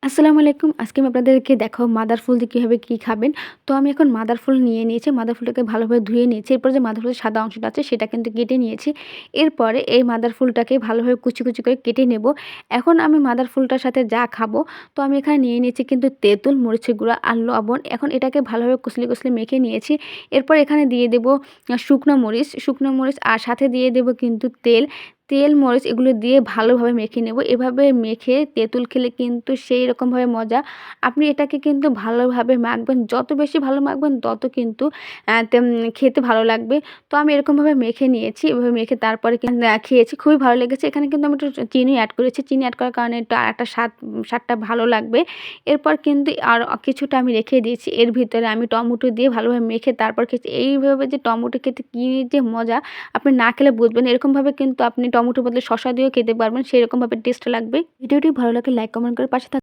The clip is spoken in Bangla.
আসসালামু আলাইকুম। আজকে আমি আপনাদেরকে দেখাবো মাদার ফুল দিয়ে কীভাবে কী খাবেন। তো আমি এখন মাদার ফুল নিয়ে নিয়েছি। মাদার ফুলটাকে ভালোভাবে ধুয়ে নিয়েছি। এরপর যে মাদার ফুলের সাদা অংশটা আছে সেটা কিন্তু কেটে নিয়েছি। এরপরে এই মাদার ফুলটাকে ভালোভাবে কুচি, কুচি করে কেটে নেব। এখন আমি মাদার ফুলটার সাথে যা খাবো, তো আমি এখানে নিয়ে নিয়েছি কিন্তু তেঁতুল, মরিচের গুঁড়া আর লবণ। এখন এটাকে ভালোভাবে কচলে, কচলে মেখে নিয়েছি। এরপর এখানে দিয়ে দেব শুকনো মরিচ আর সাথে দিয়ে দেব কিন্তু তেল, মরিচ এগুলো দিয়ে ভালোভাবে মেখে নেব। এভাবে মেখে তেঁতুল খেলে কিন্তু সেই রকমভাবে মজা। আপনি এটাকে কিন্তু ভালোভাবে মাখবেন। যত বেশি ভালো মাখবেন তত কিন্তু খেতে ভালো লাগবে। তো আমি এরকমভাবে মেখে নিয়েছি। এভাবে মেখে তারপরে খেয়েছি। খুবই ভালো লেগেছে। এখানে কিন্তু আমি একটু চিনি এড করেছি। চিনি এড করার কারণে একটু আরেকটা স্বাদটা ভালো লাগবে। এরপর কিন্তু আর কিছুটা আমি রেখে দিয়েছি। এর ভিতরে আমি টমেটো দিয়ে ভালোভাবে মেখে তারপর খেয়েছি। এইভাবে যে টমেটো খেতে কী যে মজা! আপনি না খেলে বুঝবেন। এরকমভাবে কিন্তু আপনি টমেটোর বদলে শসা দিয়েও খেতে পারবেন। সেরকমভাবে টেস্ট লাগবে। ভিডিওটি ভালো লাগলে লাইক, কমেন্ট করে পাশে